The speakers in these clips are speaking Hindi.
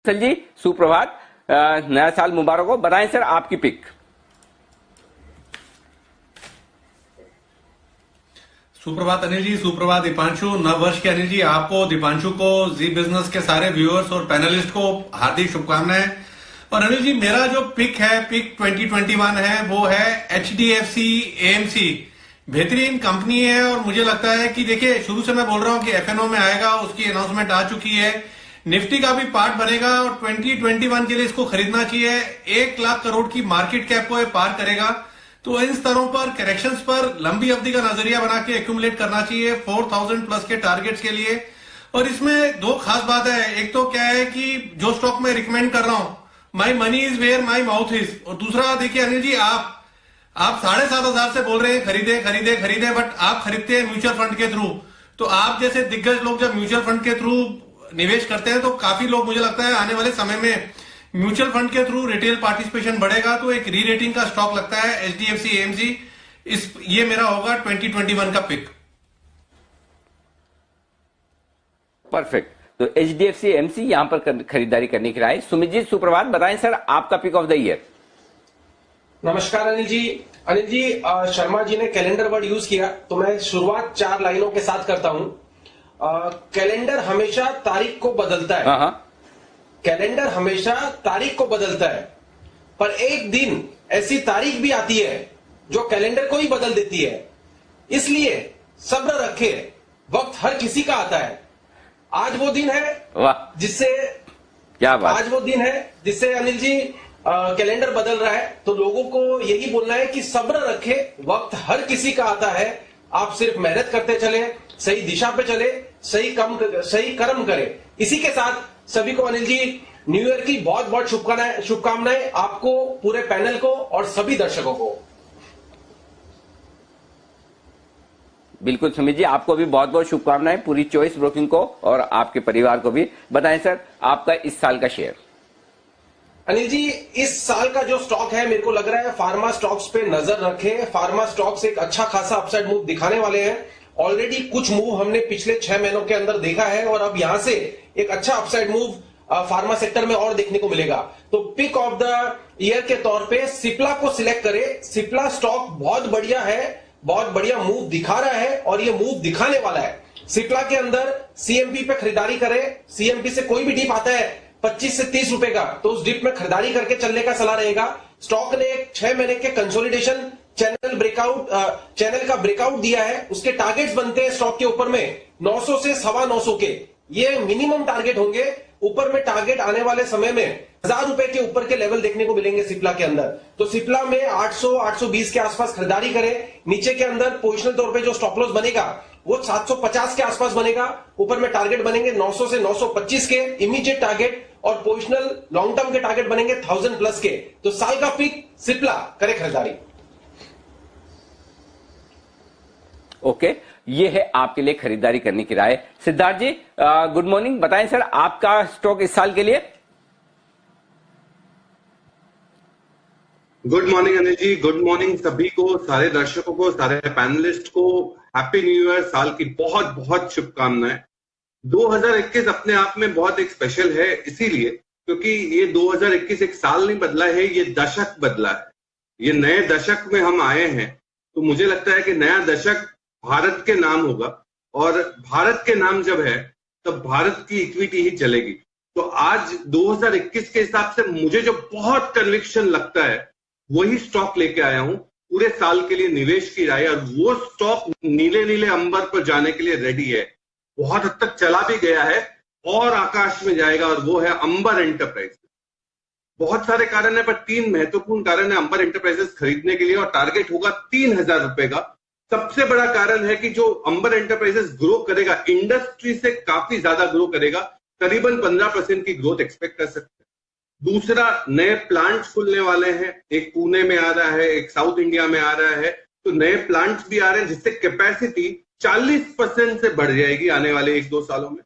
सर जी सुप्रभात, नया साल मुबारक हो। बताएं सर आपकी पिक। सुप्रभात अनिल जी, सुप्रभात दीपांशु। नव वर्ष के अनिल जी आपको, दीपांशु को, जी बिजनेस के सारे व्यूअर्स और पैनलिस्ट को हार्दिक शुभकामनाएं। और अनिल जी मेरा जो पिक 2021 है वो है HDFC AMC। बेहतरीन कंपनी है और मुझे लगता है कि देखिए शुरू से मैं बोल रहा हूं कि FNO में आएगा, उसकी अनाउंसमेंट आ चुकी है, निफ्टी का भी पार्ट बनेगा और 2021 के लिए इसको खरीदना चाहिए। 1 लाख करोड़ की मार्केट कैप को पार करेगा, तो इन स्तरों पर करेक्शंस पर लंबी अवधि का नजरिया बना के एक्यूमुलेट करना चाहिए 4000 प्लस के टारगेट्स के लिए। और इसमें 2 खास बात है, एक तो क्या है कि जो स्टॉक मैं रिकमेंड कर रहा हूं, my money is where my mouth is. और दूसरा देखिए अनिल जी, आप 7,500 से बोल रहे हैं खरीदे खरीदे खरीदे, बट आप खरीदते हैं म्यूचुअल फंड के थ्रू। तो आप जैसे दिग्गज लोग जब म्यूचुअल फंड के थ्रू निवेश करते हैं तो काफी लोग, मुझे लगता है आने वाले समय में म्यूचुअल फंड के थ्रू रिटेल पार्टिसिपेशन बढ़ेगा, तो एक री रेटिंग का स्टॉक लगता है HDFC AMC। ये मेरा होगा 2021 का पिक। परफेक्ट। तो HDFC AMC यहां पर खरीदारी करने की राय। सुमित जी सुप्रभात, बताएं सर आपका पिक ऑफ द ईयर। नमस्कार अनिल जी। अनिल जी, शर्मा जी ने कैलेंडर वर्ड यूज किया तो मैं शुरुआत 4 लाइनों के साथ करता हूं। कैलेंडर हमेशा तारीख को बदलता है। कैलेंडर हमेशा तारीख को बदलता है, पर एक दिन ऐसी तारीख भी आती है जो कैलेंडर को ही बदल देती है। इसलिए सब्र रखे, वक्त हर किसी का आता है। आज वो दिन है जिससे क्या बात, आज वो दिन है जिससे अनिल जी कैलेंडर बदल रहा है। तो लोगों को यही बोलना है कि सब्र रखे, वक्त हर किसी का आता है। आप सिर्फ मेहनत करते चले, सही दिशा पे चले, सही कर्म करें। इसी के साथ सभी को अनिल जी न्यू ईयर की बहुत बहुत शुभकामनाएं आपको, पूरे पैनल को और सभी दर्शकों को। बिल्कुल सुमित जी, आपको भी बहुत बहुत शुभकामनाएं, पूरी चॉइस ब्रोकिंग को और आपके परिवार को भी। बताएं सर आपका इस साल का शेयर। अनिल जी इस साल का जो स्टॉक है, मेरे को लग रहा है फार्मा स्टॉक्स पे नजर रखें। फार्मा स्टॉक्स एक अच्छा खासा अपसाइड मूव दिखाने वाले हैं। ऑलरेडी कुछ मूव हमने पिछले 6 महीनों के अंदर देखा है और अब यहां से एक अच्छा अपसाइड मूव फार्मा सेक्टर में और देखने को मिलेगा। तो पिक ऑफ द ईयर के तौर पे सिप्ला को सिलेक्ट करें। सिप्ला स्टॉक बहुत बढ़िया है, बहुत बढ़िया मूव दिखा रहा है और ये मूव दिखाने वाला है। सिप्ला के अंदर CMP पे खरीदारी करें। CMP से कोई भी डिप आता है 25 से 30 रुपए का, तो उस डिप में खरीदारी करके चलने का सलाह रहेगा। स्टॉक ने 6 महीने के कंसोलिडेशन चैनल का ब्रेकआउट दिया है। उसके टारगेट्स बनते हैं स्टॉक के ऊपर में 900 से 925 के, ये मिनिमम टारगेट होंगे। ऊपर में टारगेट आने वाले समय में 1000 रुपए के ऊपर के लेवल देखने को मिलेंगे सिप्ला के अंदर। तो सिप्ला में 800-820 के आसपास खरीदारी करें। नीचे के अंदर पोजिशनल तौर पे जो स्टॉप लॉस बनेगा वो 750 के आसपास बनेगा। ऊपर में टारगेट बनेंगे 900 से 925 के इमीडिएट टारगेट, और पोजिशनल लॉन्ग टर्म के टारगेट बनेंगे 1000 प्लस के। तो साल का पिक सिप्ला, करे खरीदारी। ओके, ये है आपके लिए खरीदारी करने की राय। सिद्धार्थ जी गुड मॉर्निंग, बताएं सर आपका स्टॉक इस साल के लिए। Good morning Anil ji, good morning सभी को, सारे दर्शकों को, सारे पैनलिस्ट को हैप्पी न्यू ईयर साल की बहुत बहुत शुभकामनाएं। 2021 अपने आप में बहुत एक स्पेशल है, इसीलिए क्योंकि ये 2021 एक साल नहीं बदला है, ये दशक बदला है। ये नए दशक में हम आए हैं, तो मुझे लगता है कि नया दशक भारत के नाम होगा, और भारत के नाम जब है तब भारत की इक्विटी ही चलेगी। तो आज 2021 के हिसाब से मुझे जो बहुत कन्विक्शन लगता है वही स्टॉक लेके आया हूं पूरे साल के लिए निवेश की राय। और वो स्टॉक नीले नीले अंबर पर जाने के लिए रेडी है, बहुत हद तक चला भी गया है और आकाश में जाएगा, और वो है अंबर एंटरप्राइज। बहुत सारे कारण है, पर 3 महत्वपूर्ण कारण है अंबर एंटरप्राइजेस खरीदने के लिए, और टारगेट होगा 3000 रुपए का। सबसे बड़ा कारण है कि जो अंबर एंटरप्राइजेस ग्रो करेगा, इंडस्ट्री से काफी ज्यादा ग्रो करेगा, करीबन 15% की ग्रोथ एक्सपेक्ट कर सकते हैं। दूसरा, नए प्लांट्स खुलने वाले हैं, एक पुणे में आ रहा है, एक साउथ इंडिया में आ रहा है। तो नए प्लांट्स भी आ रहे हैं जिससे कैपेसिटी 40% से बढ़ जाएगी आने वाले 1-2 सालों में,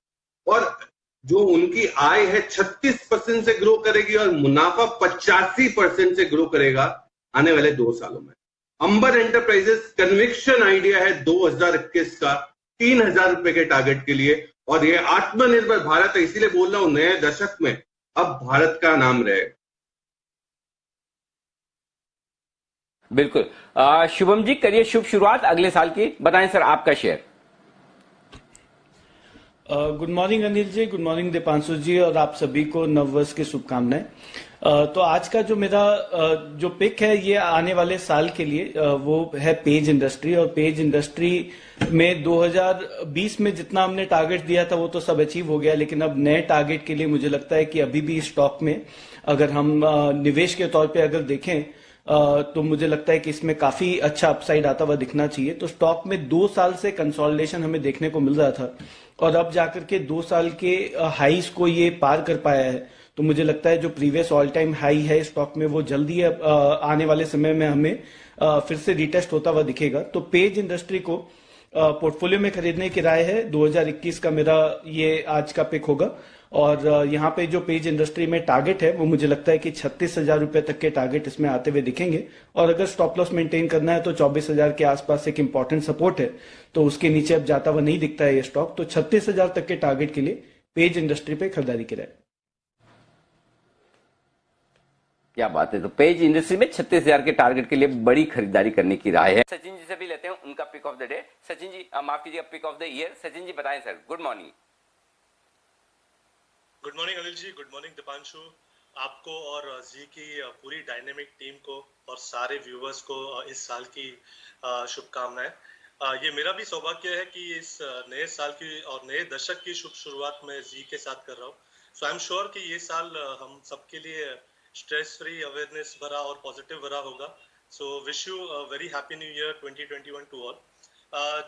और जो उनकी आय है 36% से ग्रो करेगी, और मुनाफा 85% से ग्रो करेगा आने वाले 2 सालों में। अंबर एंटरप्राइजेस कन्विक्शन आइडिया है 2021 का 3000 रुपए के टारगेट के लिए, और ये आत्मनिर्भर भारत है, इसीलिए बोल रहा हूं नए दशक में अब भारत का नाम रहेगा। बिल्कुल। शुभम जी, करिए शुभ शुरुआत अगले साल की। बताएं सर आपका share. Good morning Anil ji, good morning Deepanshu जी, और आप सभी को नववर्ष की शुभकामनाएं। तो आज का जो मेरा जो पिक है ये आने वाले साल के लिए वो है पेज इंडस्ट्री। और पेज इंडस्ट्री में 2020 में जितना हमने टारगेट दिया था वो तो सब अचीव हो गया, लेकिन अब नए टारगेट के लिए मुझे लगता है कि अभी भी स्टॉक में अगर हम निवेश के तौर पे अगर देखें तो मुझे लगता है कि इसमें काफी अच्छा अपसाइड आता हुआ दिखना चाहिए। तो स्टॉक में 2 साल से कंसोलिडेशन हमें देखने को मिल रहा था और अब जाकर के 2 साल के हाईस को ये पार कर पाया है। तो मुझे लगता है जो प्रीवियस ऑल टाइम हाई है स्टॉक में वो जल्दी आने वाले समय में हमें फिर से रिटेस्ट होता हुआ दिखेगा। तो पेज इंडस्ट्री को पोर्टफोलियो में खरीदने की राय है। 2021 का मेरा ये आज का पिक होगा। और यहाँ पे जो पेज इंडस्ट्री में टारगेट है वो मुझे लगता है कि 36,000 रुपए तक के टारगेट इसमें आते हुए दिखेंगे। और अगर स्टॉप लॉस मेंटेन करना है तो 24,000 के आसपास एक इंपॉर्टेंट सपोर्ट है, तो उसके नीचे अब जाता हुआ नहीं दिखता है ये स्टॉक। तो 36,000 तक के टारगेट के लिए पेज इंडस्ट्री पे खरीदारी की राय। क्या बात है। तो पेज इंडस्ट्री में 36,000 के टारगेट के लिए बड़ी खरीदारी करने की राय है। सचिन जी से भी लेते हैं उनका pick of the day. Sachin ji, माफ कीजिएगा, pick of the year. Sachin ji बताएं sir. Good morning. Good morning Anil ji, good morning Dipanshu, आपको और जी की पूरी डायनेमिक टीम को और सारे व्यूवर्स को इस साल की शुभकामनाएं। ये मेरा भी सौभाग्य है कि इस नए साल की और नए दशक की शुभ शुरुआत मैं जी के साथ कर रहा हूँ। सो आई एम श्योर कि ये साल हम सबके लिए स्ट्रेस फ्री, अवेयरनेस भरा और पॉजिटिव भरा होगा। So wish you very happy new year 2021 to all.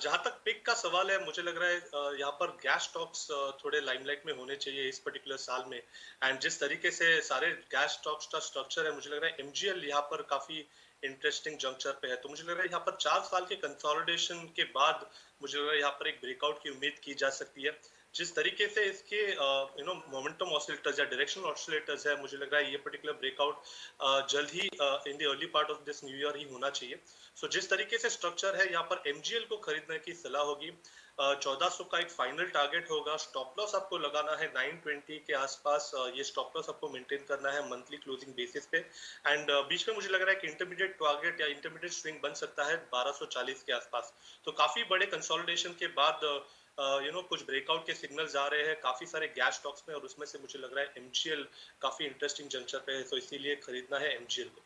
जहां तक पिक का सवाल है, मुझे लग रहा है यहाँ पर गैस स्टॉक्स थोड़े लाइमलाइट में होने चाहिए इस पर्टिकुलर साल में। एंड जिस तरीके से सारे गैस स्टॉक्स का स्ट्रक्चर है, मुझे लग रहा है एमजीएल यहाँ पर काफी इंटरेस्टिंग जंक्चर पे है। तो मुझे लग रहा है यहाँ पर 4 साल के कंसोलिडेशन के बाद मुझे लग रहा है यहाँ पर एक ब्रेकआउट की उम्मीद की जा सकती है। जिस तरीके से इसके मोमेंटम ऑसिलेटर्स या डायरेक्शनल ऑसिलेटर्स है, मुझे लग रहा है ये पर्टिकुलर ब्रेकआउट जल्द ही in the early part of this new year ही होना चाहिए। सो जिस तरीके से स्ट्रक्चर है, यहाँ पर एमजीएल को खरीदने की सलाह होगी। 1400 का एक फाइनल टारगेट होगा। स्टॉप लॉस आपको लगाना है 920 के आसपास। ये स्टॉप लॉस आपको मेंटेन करना है मंथली क्लोजिंग बेसिस पे। एंड बीच में मुझे लग रहा है कि इंटरमीडिएट टारगेट या इंटरमीडिएट स्विंग बन सकता है 1240 के आसपास। तो काफी बड़े कंसोलिडेशन के बाद कुछ ब्रेकआउट के सिग्नल्स आ रहे हैं काफी सारे गैस स्टॉक्स में, और उसमें से मुझे लग रहा है एमजीएल काफी इंटरेस्टिंग जंक्चर पे है। तो इसीलिए खरीदना है एमजीएल को।